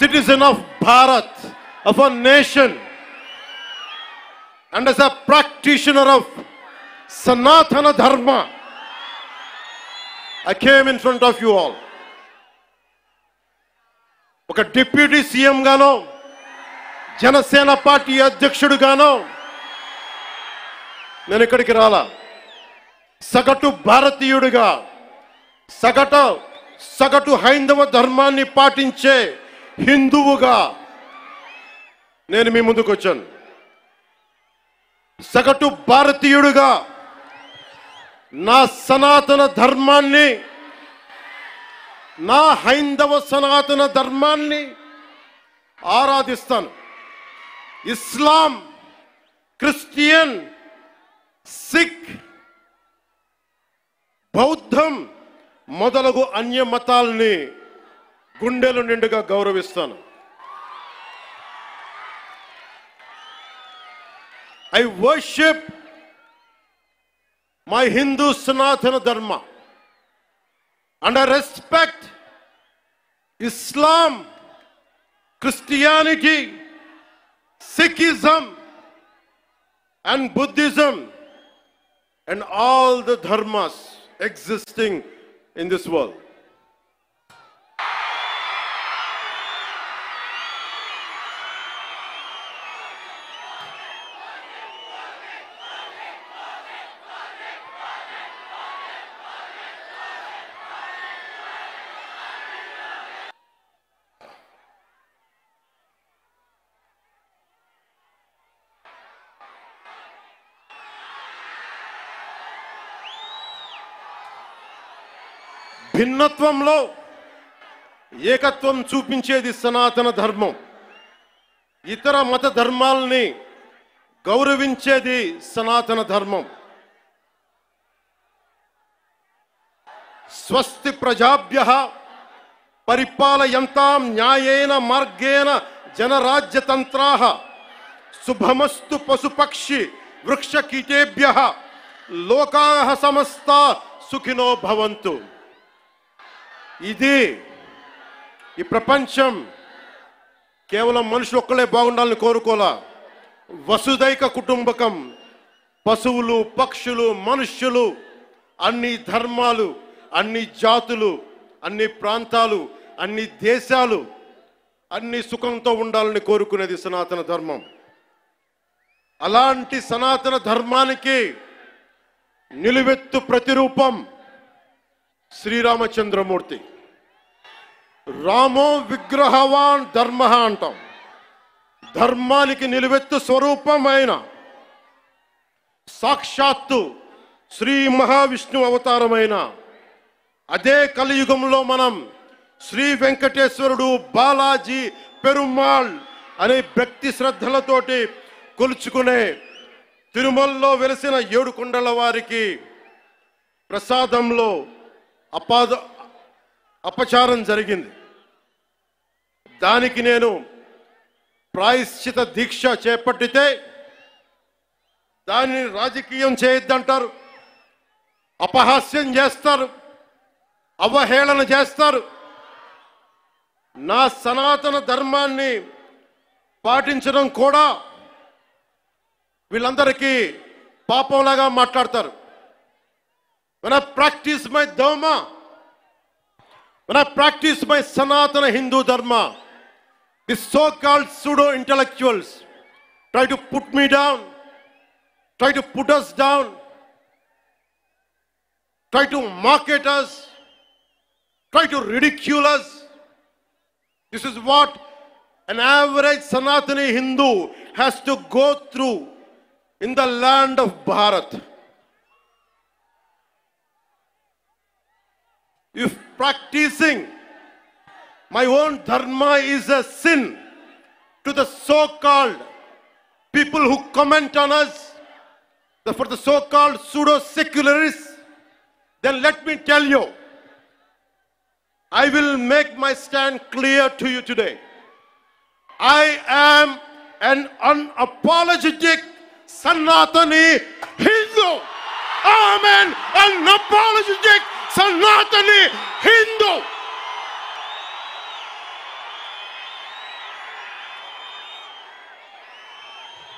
citizen of Bharat, of a nation, and as a practitioner of Sanatana Dharma, I came in front of you all. ఒక deputy CM గానో Janasena party అధ్యక్షుడు గానో నేను ఇక్కడికి రాలా. సగటు భారతీయుడిగా సగటు హైందవ ధర్మాన్ని పాటించే హిందువుగా నేను మీ ముందుకు వచ్చాను. సగటు భారతీయుడిగా నా సనాతన ధర్మాన్ని, నా హైందవ సనాతన ధర్మాన్ని ఆరాధిస్తాను. ఇస్లాం, క్రిస్టియన్, సిక్, బౌద్ధం మొదలగు అన్య మతాల్ని గుండెలు నిండుగా గౌరవిస్తాను. I worship my Hindu Sanatana Dharma and I respect Islam, Christianity, Sikhism and Buddhism and all the dharmas existing in this world. భిన్నత్వంలో ఏకత్వం చూపించేది సనాతన ధర్మం. ఇతర మత ధర్మాలని గౌరవించేది సనాతన ధర్మం. స్వస్తి ప్రజాభ్యః పరిపాలయంతాం న్యాయేన మార్గేణ జనరాజ్యతంత్రాః శుభమస్తు పశుపక్షి వృక్షకీటేభ్యః లోకాః సమస్తా సుఖినో భవంతు. ఇది ఈ ప్రపంచం కేవలం మనుషులు ఒక్కలే బాగుండాలని కోరుకోలా. వసుదైక కుటుంబకం, పశువులు, పక్షులు, మనుష్యులు, అన్ని ధర్మాలు, అన్ని జాతులు, అన్ని ప్రాంతాలు, అన్ని దేశాలు అన్ని సుఖంతో ఉండాలని కోరుకునేది సనాతన ధర్మం. అలాంటి సనాతన ధర్మానికి నిలువెత్తు ప్రతిరూపం శ్రీరామచంద్రమూర్తి. రామో విగ్రహవాన్ ధర్మ అంటాం. ధర్మానికి నిలువెత్తు స్వరూపమైన సాక్షాత్తు శ్రీ మహావిష్ణు అవతారమైన అదే కలియుగంలో మనం శ్రీ వెంకటేశ్వరుడు, బాలాజీ, పెరుమాళ్ అనే భక్తి శ్రద్ధలతోటి కొలుచుకునే తిరుమలలో వెలిసిన 7 కొండల వారికి ప్రసాదంలో అపచారం జరిగింది. దానికి నేను ప్రాయశ్చిత దీక్ష చేపట్టితే దానిని రాజకీయం చేయొద్దంటారు, అపహాస్యం చేస్తారు, అవహేళన చేస్తారు. నా సనాతన ధర్మాన్ని పాటించడం కూడా వీళ్ళందరికీ పాపంలాగా మాట్లాడతారు. When I practice my dharma, when I practice my Sanatana Hindu Dharma, the so-called pseudo-intellectuals try to put me down, try to put us down, try to mock at us, try to ridicule us. This is what an average Sanatani Hindu has to go through in the land of Bharat. If practicing my own dharma is a sin to the so-called people who comment on us, for the so-called pseudo-secularists, then let me tell you, I will make my stand clear to you today. I am an unapologetic Sanatani Hindu. I am an unapologetic Sanatani Hindu.